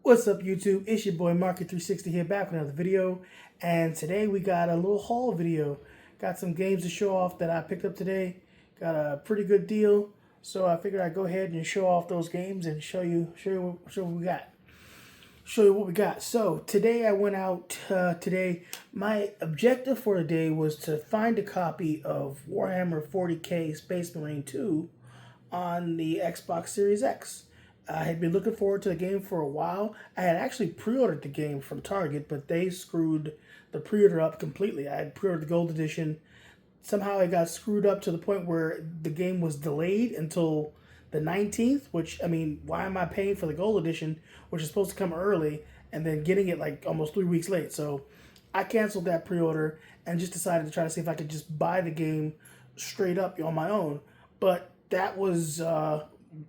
What's up, YouTube? It's your boy Market360 here, back with another video. And today we got a little haul video. Got some games to show off that I picked up today. Got a pretty good deal, so I figured I'd go ahead and show off those games and show you what we got. Show you what we got. So today I went out. My objective for the day was to find a copy of Warhammer 40K Space Marine 2 on the Xbox Series X. I had been looking forward to the game for a while. I had actually pre-ordered the game from Target, but they screwed the pre-order up completely. I had pre-ordered the Gold Edition. Somehow it got screwed up to the point where the game was delayed until the 19th, which, I mean, why am I paying for the Gold Edition, which is supposed to come early, and then getting it like almost 3 weeks late? So I canceled that pre-order and just decided to try to see if I could just buy the game straight up on my own. But that was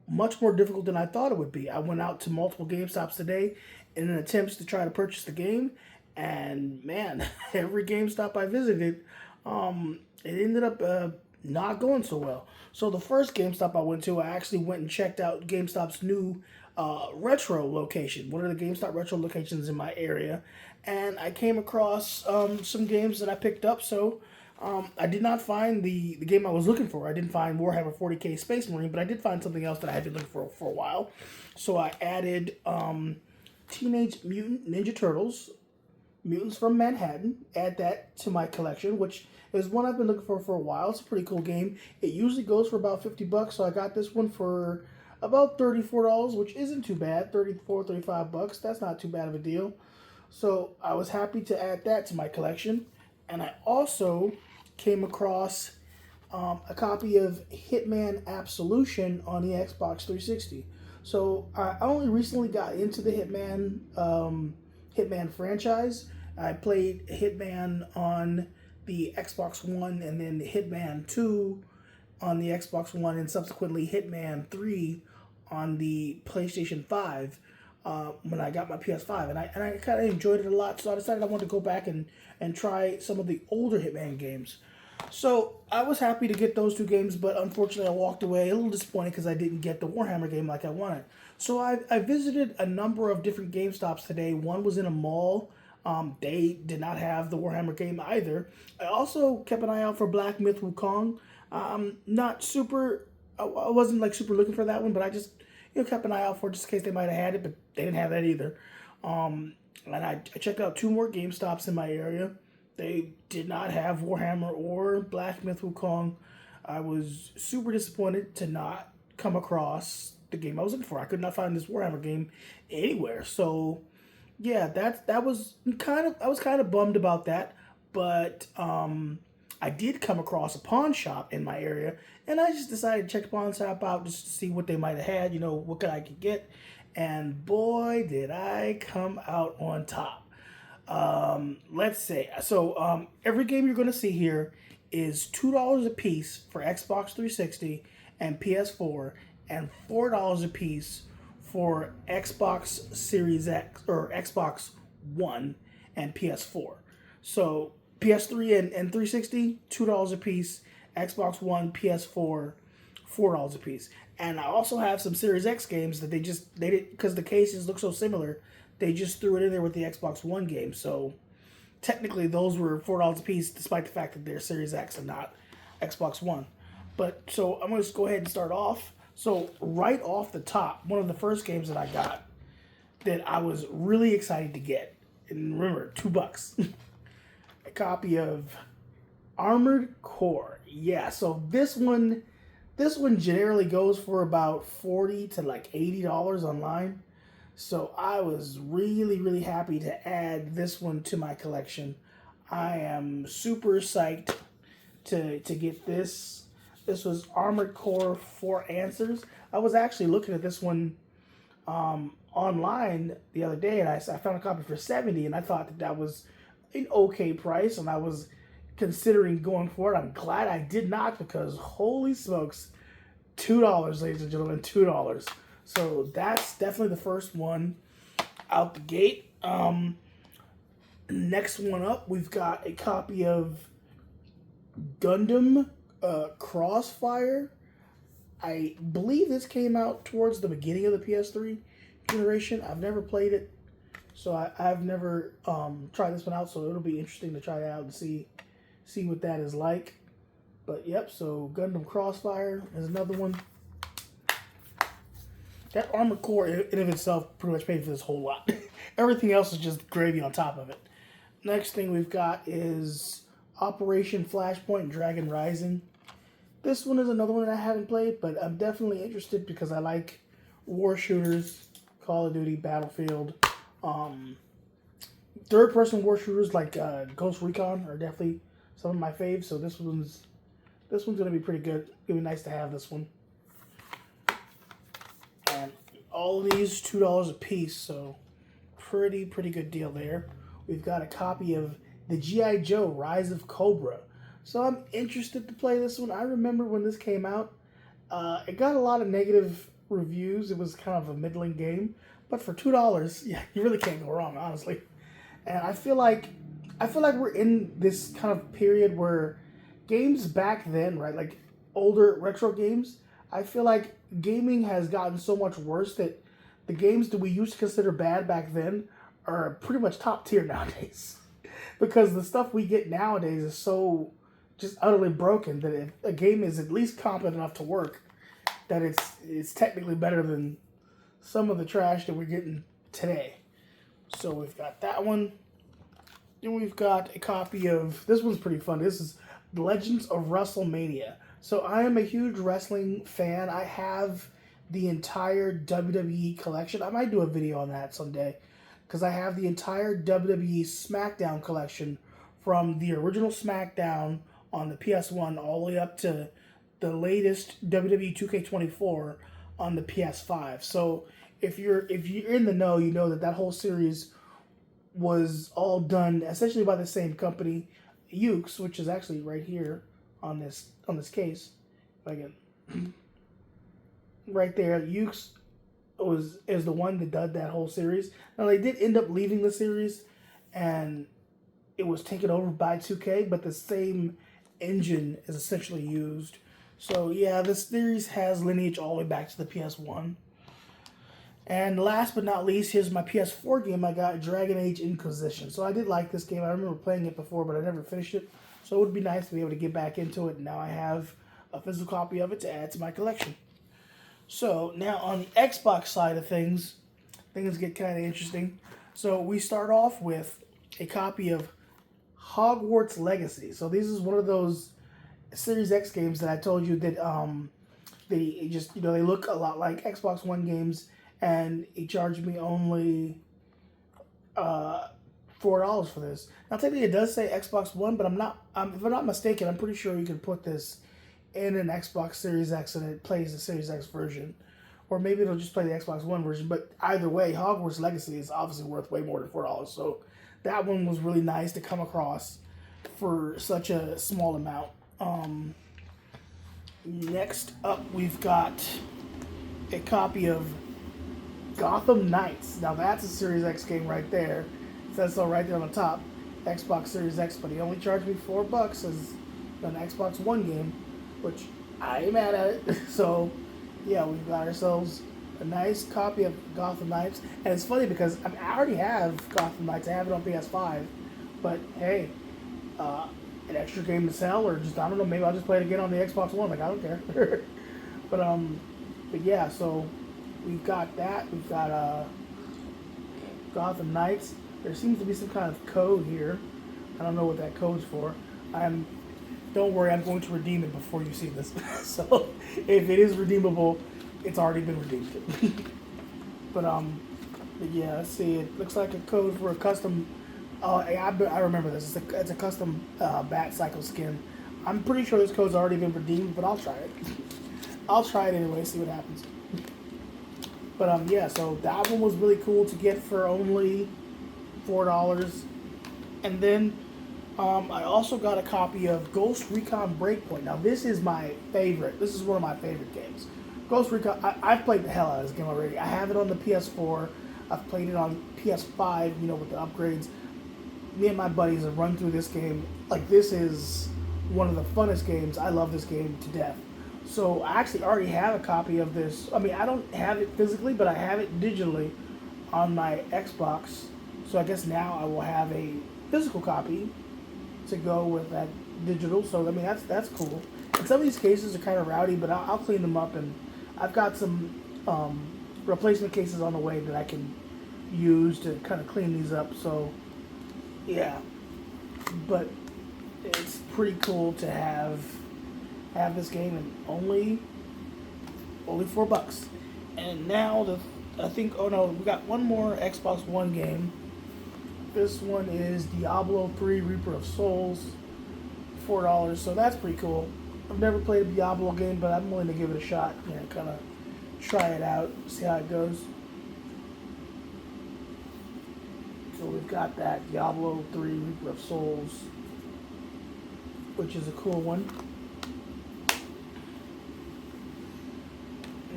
much more difficult than I thought it would be. I went out to multiple GameStops today in an attempt to try to purchase the game, and man, every GameStop I visited, it ended up not going so well. So the first GameStop I went to, I actually went and checked out GameStop's new retro location, one of the GameStop retro locations in my area, and I came across some games that I picked up. So I did not find the game I was looking for. I didn't find Warhammer 40K Space Marine, but I did find something else that I had been looking for a while. So I added Teenage Mutant Ninja Turtles, Mutants from Manhattan. Add that to my collection, which is one I've been looking for a while. It's a pretty cool game. It usually goes for about $50, so I got this one for about $34, which isn't too bad. 34, 35 bucks. That's not too bad of a deal. So I was happy to add that to my collection. And I also came across a copy of Hitman Absolution on the Xbox 360. So I only recently got into the Hitman franchise. I played Hitman on the Xbox One, and then Hitman 2 on the Xbox One, and subsequently Hitman 3 on the PlayStation 5 when I got my PS5. And I kind of enjoyed it a lot, so I decided I wanted to go back and try some of the older Hitman games. So I was happy to get those two games, but unfortunately I walked away a little disappointed because I didn't get the Warhammer game like I wanted. So I visited a number of different GameStops today. One was in a mall. They did not have the Warhammer game either. I also kept an eye out for Black Myth Wukong. Not super, I wasn't like super looking for that one, but I just kept an eye out for it just in case they might have had it, but they didn't have that either. And I checked out two more GameStops in my area. They did not have Warhammer or Black Myth Wukong. I was super disappointed to not come across the game I was looking for. I could not find this Warhammer game anywhere. So yeah, I was kind of bummed about that. But I did come across a pawn shop in my area, and I just decided to check the pawn shop out just to see what they might have had. What I could get, and boy, did I come out on top. Let's say so. Every game you're going to see here is $2 a piece for Xbox 360 and PS4, and $4 a piece for Xbox Series X or Xbox One and PS4. So PS3 and 360, $2 a piece. Xbox One, PS4, $4 a piece. And I also have some Series X games that they did because the cases look so similar. They just threw it in there with the Xbox One game. So technically, those were $4 a piece, despite the fact that they're Series X and not Xbox One. But so I'm going to just go ahead and start off. So right off the top, one of the first games that I got that I was really excited to get, and remember, $2, a copy of Armored Core. Yeah, so this one generally goes for about $40 to like $80 online. So I was really, really happy to add this one to my collection. I am super psyched to get this. This was Armored Core 4 Answers. I was actually looking at this one online the other day, and I found a copy for $70, and I thought that was an okay price, and I was considering going for it. I'm glad I did not, because holy smokes, $2, ladies and gentlemen, $2. So that's definitely the first one out the gate. Next one up, we've got a copy of Gundam Crossfire. I believe this came out towards the beginning of the PS3. generation. I've never played it, so I've never tried this one out. So it'll be interesting to try it out and see what that is like. But yep, so Gundam Crossfire is another one. That Armored Core in of itself pretty much paid for this whole lot. Everything else is just gravy on top of it. Next thing we've got is Operation Flashpoint Dragon Rising. This one is another one that I haven't played, but I'm definitely interested because I like war shooters, Call of Duty, Battlefield. Third-person war shooters like Ghost Recon are definitely some of my faves. So this one's gonna be pretty good. It'll be nice to have this one. And all of these $2 a piece, so pretty good deal there. We've got a copy of the G.I. Joe Rise of Cobra. So I'm interested to play this one. I remember when this came out, it got a lot of negative reviews. It was kind of a middling game, but for $2, yeah, you really can't go wrong, honestly. And I feel like we're in this kind of period where games back then, right, like older retro games, I feel like gaming has gotten so much worse that the games that we used to consider bad back then are pretty much top tier nowadays. Because the stuff we get nowadays is so just utterly broken that if a game is at least competent enough to work, that it's technically better than some of the trash that we're getting today. So we've got that one. Then we've got a copy of, this one's pretty fun. This is Legends of WrestleMania. So I am a huge wrestling fan. I have the entire WWE collection. I might do a video on that someday, because I have the entire WWE SmackDown collection from the original SmackDown on the PS1 all the way up to the latest WWE 2K24 on the PS5. So if you're in the know, you know that whole series was all done essentially by the same company, Yuke's, which is actually right here on this case. Again, right there, Yuke's is the one that did that whole series. Now they did end up leaving the series, and it was taken over by 2K, but the same engine is essentially used. So yeah, this series has lineage all the way back to the PS1. And last but not least, here's my PS4 game I got, Dragon Age Inquisition. So I did like this game. I remember playing it before, but I never finished it. So it would be nice to be able to get back into it. And now I have a physical copy of it to add to my collection. So now on the Xbox side of things get kind of interesting. So we start off with a copy of Hogwarts Legacy. So this is one of those Series X games that I told you that they just, they look a lot like Xbox One games, and he charged me only $4 for this. Now technically it does say Xbox One, but if I'm not mistaken, I'm pretty sure you can put this in an Xbox Series X and it plays the Series X version. Or maybe it'll just play the Xbox One version. But either way, Hogwarts Legacy is obviously worth way more than $4. So that one was really nice to come across for such a small amount. Next up, we've got a copy of Gotham Knights. Now that's a Series X game right there. It says so right there on the top. Xbox Series X, but he only charged me $4 as an Xbox One game, which I ain't mad at it. So yeah, we've got ourselves a nice copy of Gotham Knights. And it's funny because I already have Gotham Knights. I have it on PS5. But hey, an extra game to sell, or just, I don't know, maybe I'll just play it again on the Xbox One. Like, I don't care. But yeah, so we've got that. We've got Gotham Knights. There seems to be some kind of code here. I don't know what that code's for. Don't worry, I'm going to redeem it before you see this. So if it is redeemable, it's already been redeemed. But yeah, let's see. It looks like a code for a custom. I remember this. It's a custom Bat Cycle skin. I'm pretty sure this code's already been redeemed, but I'll try it. I'll try it anyway, see what happens. But yeah, so that one was really cool to get for only $4. And then I also got a copy of Ghost Recon Breakpoint. Now this is my favorite. This is one of my favorite games. Ghost Recon, I've played the hell out of this game already. I have it on the PS4. I've played it on PS5, with the upgrades. Me and my buddies have run through this game. Like, this is one of the funnest games. I love this game to death. So I actually already have a copy of this. I mean, I don't have it physically, but I have it digitally on my Xbox. So I guess now I will have a physical copy to go with that digital. So I mean, that's cool. And some of these cases are kind of rowdy, but I'll clean them up. And I've got some replacement cases on the way that I can use to kind of clean these up. So yeah, but it's pretty cool to have this game, and only $4. And now I think, oh no, we got one more Xbox One game. This one is Diablo 3 Reaper of Souls, $4. So that's pretty cool. I've never played a Diablo game, but I'm willing to give it a shot. You know, kind of try it out, see how it goes. So we've got that Diablo 3 Reaper of Souls, which is a cool one.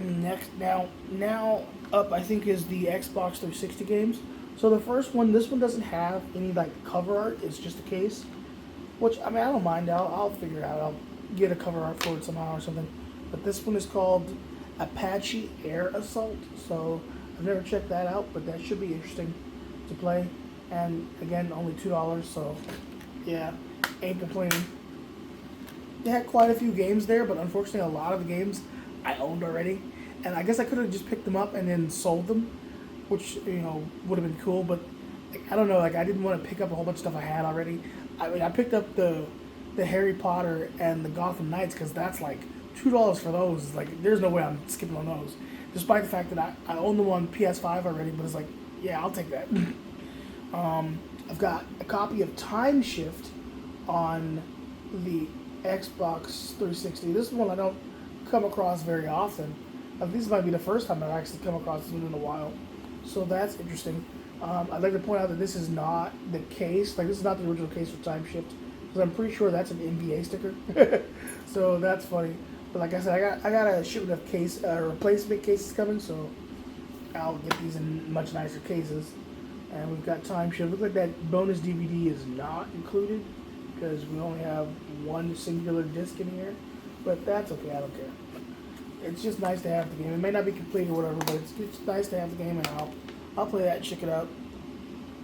Next, now up, I think, is the Xbox 360 games. So the first one, this one doesn't have any like cover art. It's just a case, which I mean I don't mind. I'll figure it out. I'll get a cover art for it somehow or something. But this one is called Apache Air Assault. So I've never checked that out, but that should be interesting to play. And again, only $2. So yeah, ain't complaining. They had quite a few games there, but unfortunately, a lot of the games I owned already, and I guess I could have just picked them up and then sold them, which would have been cool. But like, I don't know, like I didn't want to pick up a whole bunch of stuff I had already. I mean, I picked up the Harry Potter and the Gotham Knights because that's like $2 for those. Like, there's no way I'm skipping on those, despite the fact that I own them on PS5 already. But it's like, yeah, I'll take that. I've got a copy of Time Shift on the Xbox 360. This one I don't come across very often. This might be the first time I've actually come across this one in a while, so that's interesting. I'd like to point out that this is not the case. Like, this is not the original case for Time Shift, because I'm pretty sure that's an NBA sticker. So that's funny. But like I said, I got a shipment of replacement cases coming, so I'll get these in much nicer cases. And we've got Time Shift. Looks like that bonus DVD is not included because we only have one singular disc in here. But that's okay, I don't care. It's just nice to have the game. It may not be complete or whatever, but it's nice to have the game, and I'll play that and check it out.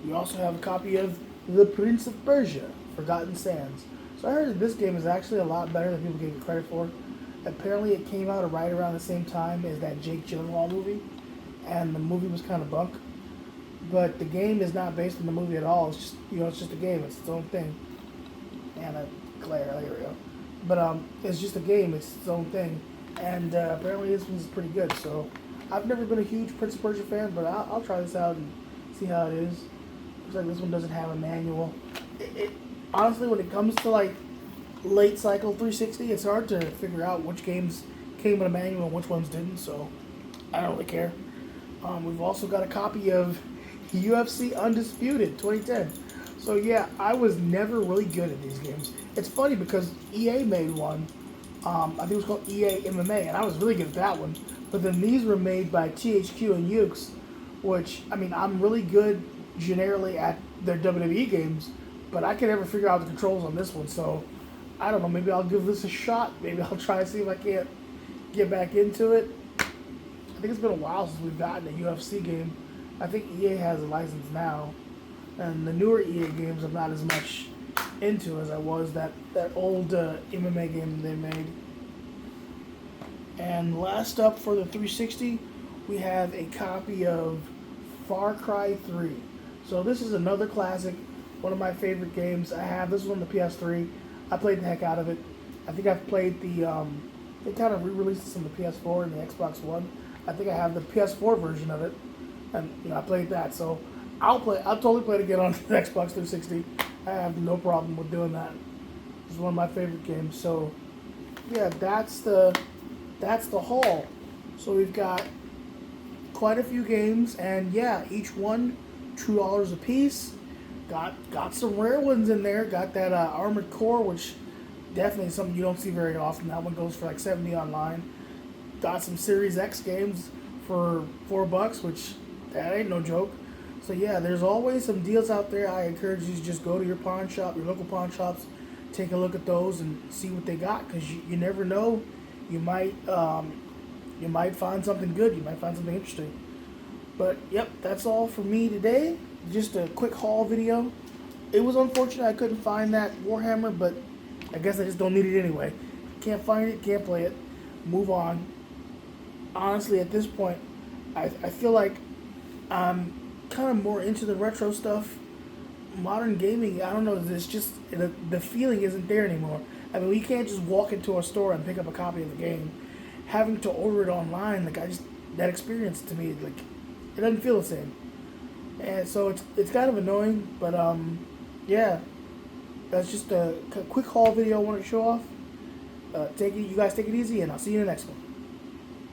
We also have a copy of The Prince of Persia, Forgotten Sands. So I heard that this game is actually a lot better than people give it credit for. Apparently it came out right around the same time as that Jake Gyllenhaal movie, and the movie was kind of bunk. But the game is not based on the movie at all. It's just, it's just a game. It's its own thing. And a glare, there we go. But it's just a game. It's its own thing. And apparently this one's pretty good. So I've never been a huge Prince of Persia fan, but I'll try this out and see how it is. Looks like this one doesn't have a manual. Honestly, when it comes to like late cycle 360, it's hard to figure out which games came with a manual and which ones didn't. So I don't really care. We've also got a copy of UFC Undisputed 2010. So yeah, I was never really good at these games. It's funny because EA made one. I think it was called EA MMA, and I was really good at that one. But then these were made by THQ and Yuke's, which, I mean, I'm really good generally at their WWE games, but I can never figure out the controls on this one. So I don't know, maybe I'll give this a shot. Maybe I'll try to see if I can't get back into it. I think it's been a while since we've gotten a UFC game. I think EA has a license now, and the newer EA games I'm not as much into as I was that old MMA game they made. And last up for the 360, we have a copy of Far Cry 3. So this is another classic, one of my favorite games. I have this one on the PS3. I played the heck out of it. I think I've played they kind of re-released this on the PS4 and the Xbox One. I think I have the PS4 version of it, and I played that. So I'll totally play it again on the Xbox 360. I have no problem with doing that. It's one of my favorite games. So yeah, that's the haul. So we've got quite a few games, and yeah, each one $2 a piece. Got some rare ones in there. Got that Armored Core, which definitely is something you don't see very often. That one goes for like $70 online. Got some Series X games for $4, which that ain't no joke. So yeah, there's always some deals out there. I encourage you to just go to your pawn shop, your local pawn shops, take a look at those and see what they got, because you never know. You might find something good. You might find something interesting. But yep, that's all for me today. Just a quick haul video. It was unfortunate I couldn't find that Warhammer, but I guess I just don't need it anyway. Can't find it, can't play it. Move on. Honestly, at this point, I feel like I'm kind of more into the retro stuff. Modern gaming, I don't know, it's just, the feeling isn't there anymore. I mean, we can't just walk into a store and pick up a copy of the game. Having to order it online, like, that experience to me, like, it doesn't feel the same. And so it's kind of annoying, but yeah, that's just a quick haul video I want to show off. You guys take it easy, and I'll see you in the next one.